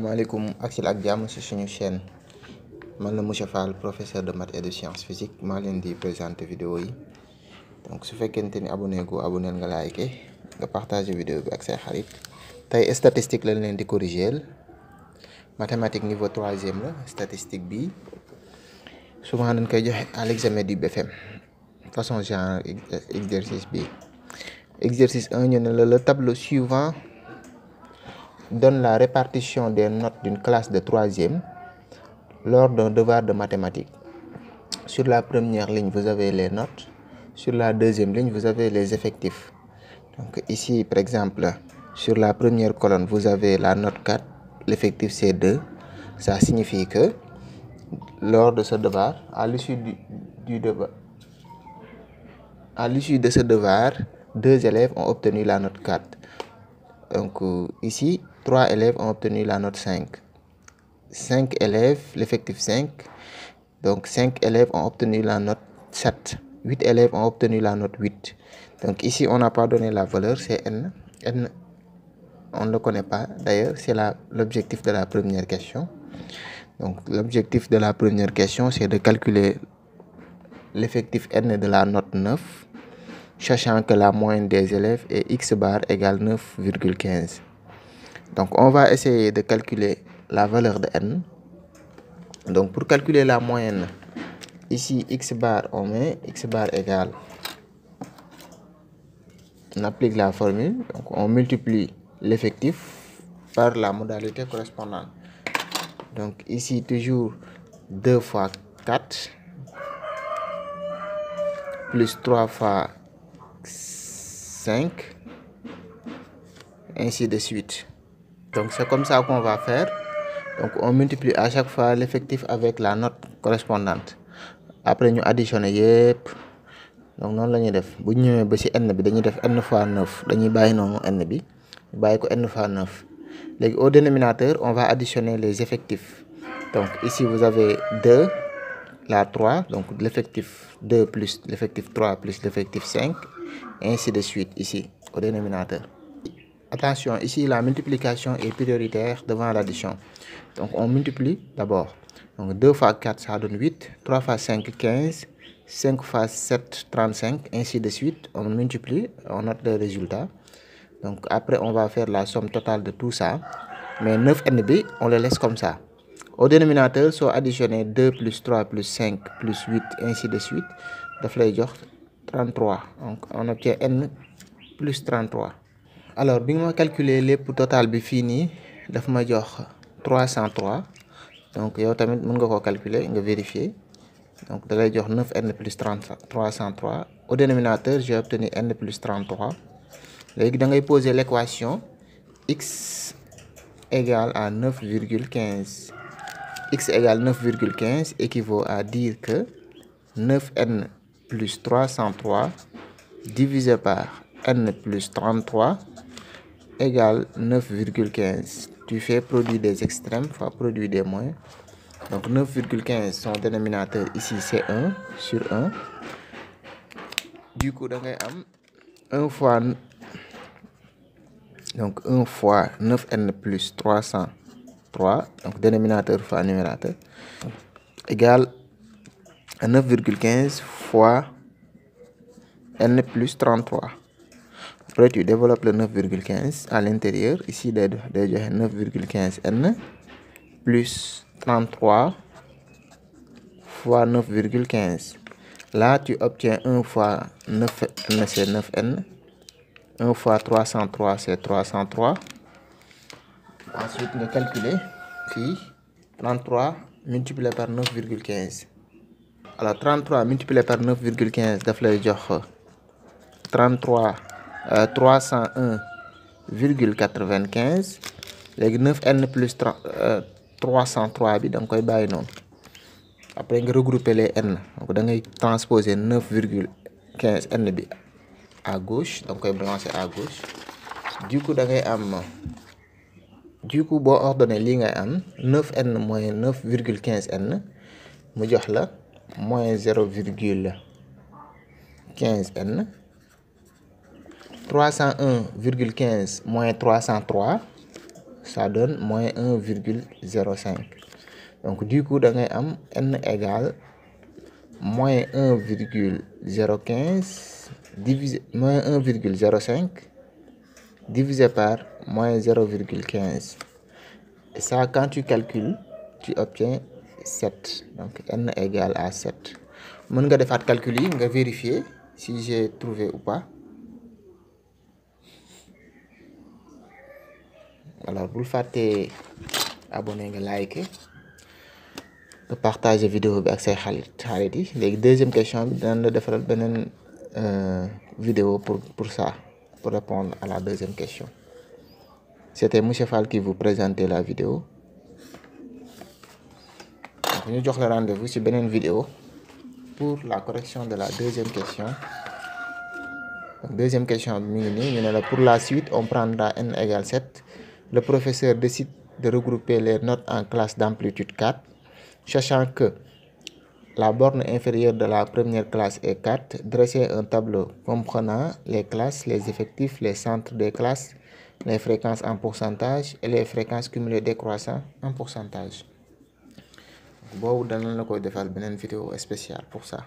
Assalamualaikum aksil ak jàmm ci suñu chaîne man la monsieur Fall professeur de maths et de sciences physiques maa leen di présenter vidéo yi donc su fekkente ni abonné go abonné nga like nga partager vidéo bi ak say xarit tey statistique lañ leen di corriger mathématique niveau 3e la statistique bi souvent dañ koy joxe à l'examen du BFM façon genre exercice bi exercice 1 ñu ne la le tableau suivant donne la répartition des notes d'une classe de 3e lors d'un devoir de mathématiques. Sur la première ligne, vous avez les notes. Sur la deuxième ligne, vous avez les effectifs. Donc ici, par exemple, sur la première colonne, vous avez la note 4, l'effectif c'est 2. Ça signifie que lors de ce devoir, à l'issue de ce devoir, 2 élèves ont obtenu la note 4. Donc ici, 3 élèves ont obtenu la note 5. 5 élèves, l'effectif 5. Donc 5 élèves ont obtenu la note 7. 8 élèves ont obtenu la note 8. Donc ici, on n'a pas donné la valeur, c'est n. N, on ne le connaît pas. D'ailleurs, c'est l'objectif de la première question. Donc l'objectif de la première question, c'est de calculer l'effectif n de la note 9, sachant que la moyenne des élèves est x bar égale 9,15. Donc on va essayer de calculer la valeur de n. Donc pour calculer la moyenne, ici x bar, on met x bar égale, on applique la formule, donc on multiplie l'effectif par la modalité correspondante. Donc ici toujours 2 fois 4 plus 3 fois 5, ainsi de suite. Donc c'est comme ça qu'on va faire. Donc on multiplie à chaque fois l'effectif avec la note correspondante. Après ñu additionner yépp. Donc noonu la ñuy def bu ñu ñëwee ba ci n bi dañuy def n fois 9 dañuy bàyyi noonu n bi bàyyi ko n fois 9. Léegi au dénominateur on va additionner les effectifs. Donc ici vous avez 2, la 3, donc l'effectif 2 plus l'effectif 3 plus l'effectif 5, ainsi de suite ici au dénominateur. Attention, ici la multiplication est prioritaire devant l'addition. Donc on multiplie d'abord. Donc 2 fois 4 ça donne 8, 3 fois 5 15, 5 fois 7 35, ainsi de suite. On multiplie, on note le résultat. Donc après on va faire la somme totale de tout ça. Mais 9n bi on le laisse comme ça. Au dénominateur soo additionné 2 plus 3 plus 5 plus 8 ainsi de suite daf lay jox 33. Donc on obtient n plus 33. Alors bi ma calculer lépp total bi fii nii daf ma jox 303. Donc yow tamit mën nga ko calculer nga vérifier. Donc da lay jox 9n plus 303. Au dénominateur j'ai obtenu n plus 33. Léegi da ngay poser l'équation x égale à 9,15. X égale 9,15 équivaut à dire que 9n plus 303 divisé par n plus 33 égale 9,15. Tu fais produit des extrêmes fois produit des moyens. Donc 9,15, son dénominateur ici c'est 1 sur 1. Du coup da ngay am 1 fois, donc 1 fois 9n plus 303, donc dénominateur fois numérateur, égale 9,15 fois n plus 33. Après tu développes le 9,15 à l'intérieur. Ici day joxe 9,15 n plus 33 fois 9,15. Là tu obtiens 1 fois 9n c'est 9n. 1 fois 303 c'est 303. Ensuite nga calculer fii 33 multiplié par 9,15. Alors 33 multiplié par 9,15 daf lay jox 301,95. léegi 9n plus 303 bi da nga koy bàyyi noonu. Après nga regrouper les n. Donc da ngay transposer 9,15 n bi à gauche da nga koy balancer à gauche. Du coup da ngay am, du coup boo ordonné lii ngay am 9n moins 9,15 n mu jox la moins 0,15 n. 301,15 moins 303 ça donne moins 1,05. Donc du coup da ngay am n égale moins 1,015 divisé moins 1,05 divisé par moins 0,15. Et ça, quand tu calcules, tu obtiens 7. Donc n égale à 7. Mën nga defaat calcul yi nga vérifier si j'ai trouvé ou pas. Alors bul fàtte abonné nga liker nga partager vidéo bi ak say xarit yi. Léegi deuxième question bi dinañ la defaral beneen vidéo pour ça, pour répondre à la deuxième question. C'était Monsieur Fall qui vous présentait la vidéo. Donc ñu jox la rendez-vous ci beneen vidéo pour la correction de la deuxième question. Donc deuxième question bi mi ngi nii ñu ne la pour la suite on prendra n égale 7. Le professeur décide de regrouper les notes en classes d'amplitude 4, sachant que la borne inférieure de la première classe est 4. Dressez un tableau comprenant les classes, les effectifs, les centres des classes, les fréquences en pourcentage et les fréquences cumulées décroissant en pourcentage. Boobu danañ la koy defal beneen vidéo spéciale pour ça.